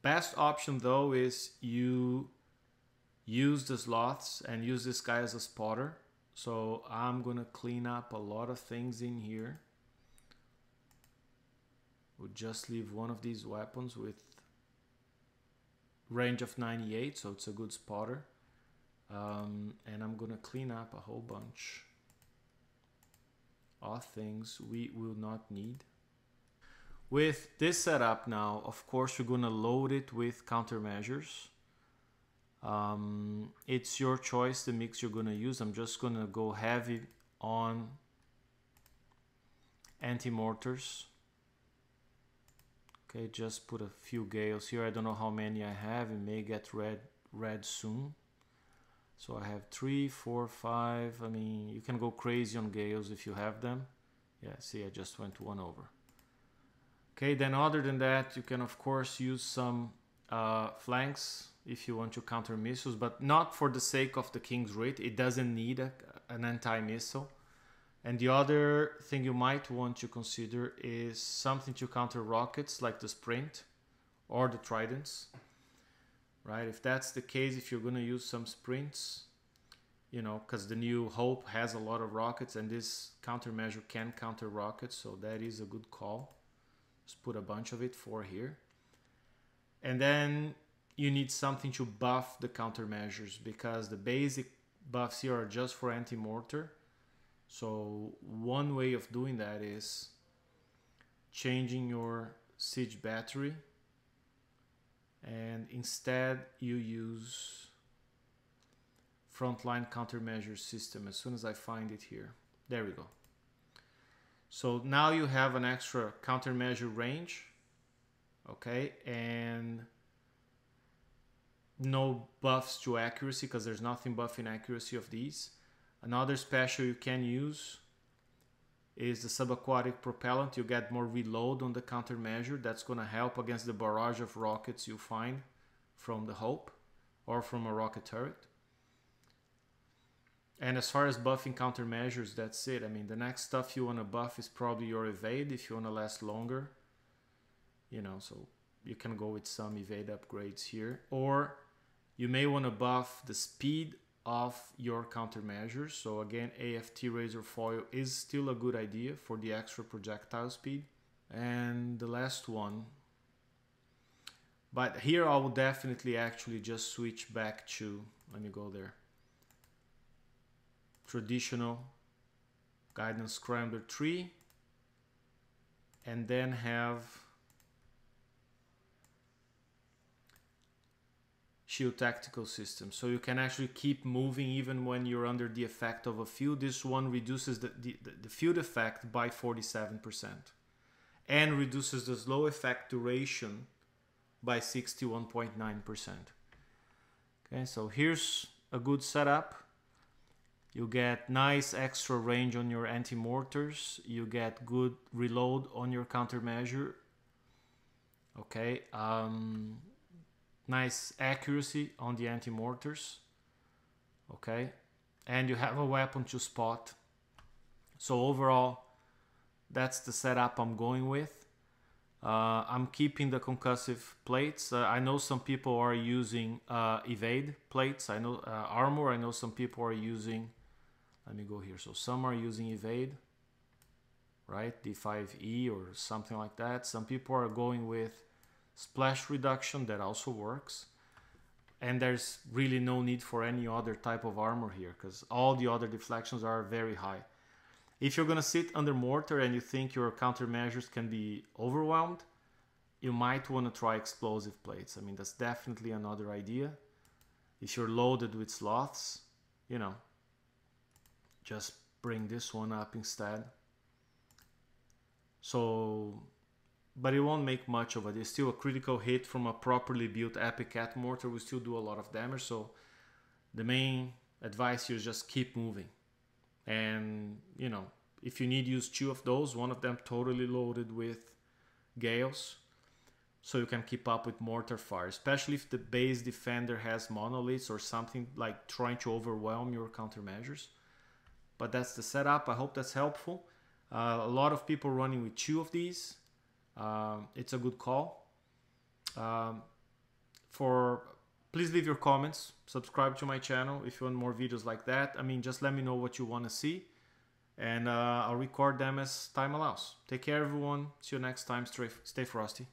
best option though is you use the Sloths and use this guy as a spotter. So I'm gonna clean up a lot of things in here. We'll just leave one of these weapons with range of 98, so it's a good spotter. And I'm gonna clean up a whole bunch of things we will not need. With this setup now, of course, we're gonna load it with countermeasures. It's your choice the mix you're gonna use. I'm just gonna go heavy on anti-mortars. Okay, just put a few gales here. I don't know how many I have. It may get red soon. So I have 3, 4, 5. I mean, you can go crazy on gales if you have them. Yeah, see, I just went one over. Okay, then other than that, you can of course use some flanks if you want to counter missiles, but not for the sake of the King's Writ. It doesn't need an anti-missile. And the other thing you might want to consider is something to counter rockets like the Sprint or the Tridents, right? If that's the case, if you're going to use some Sprints, you know, because the new Hope has a lot of rockets and this countermeasure can counter rockets, so that is a good call. Just put a bunch of it for here. And then you need something to buff the countermeasures because the basic buffs here are just for anti-mortar. So one way of doing that is changing your siege battery, and instead you use frontline countermeasure system. As soon as I find it here, there we go. So now you have an extra countermeasure range, okay, and no buffs to accuracy because there's nothing buffing accuracy of these. Another special you can use is the subaquatic propellant. You get more reload on the countermeasure. That's going to help against the barrage of rockets you find from the Hope or from a rocket turret. And as far as buffing countermeasures, that's it. I mean, the next stuff you want to buff is probably your evade if you want to last longer. You know, so you can go with some evade upgrades here. Or you may want to buff the speed of your countermeasures. So again, AFT Razor Foil is still a good idea for the extra projectile speed. And the last one, but here I will definitely actually just switch back to, let me go there, traditional Guidance Scrambler 3, and then have Shield Tactical System. So you can actually keep moving even when you're under the effect of a field. This one reduces the field effect by 47% and reduces the slow effect duration by 61.9%. Okay, so here's a good setup. You get nice extra range on your anti-mortars. You get good reload on your countermeasure. Okay, nice accuracy on the anti-mortars. Okay, and you have a weapon to spot. So overall, that's the setup I'm going with. I'm keeping the concussive plates. I know some people are using evade plates. I know armor. I know some people are using, let me go here. So some are using evade, right? D5E or something like that. Some people are going with splash reduction. That also works. And there's really no need for any other type of armor here because all the other deflections are very high. If you're going to sit under mortar and you think your countermeasures can be overwhelmed, you might want to try explosive plates. I mean, that's definitely another idea. If you're loaded with Sloths, you know, just bring this one up instead. So, but it won't make much of it. It's still a critical hit from a properly built Epic Cat mortar. We still do a lot of damage. So the main advice here is just keep moving. And, you know, if you need, use 2 of those, one of them totally loaded with Gales, so you can keep up with mortar fire, especially if the base defender has monoliths or something like trying to overwhelm your countermeasures. But that's the setup. I hope that's helpful. A lot of people running with 2 of these. It's a good call. Please leave your comments, subscribe to my channel if you want more videos like that. I mean, just let me know what you want to see, and I'll record them as time allows. Take care, everyone. See you next time. Stay frosty.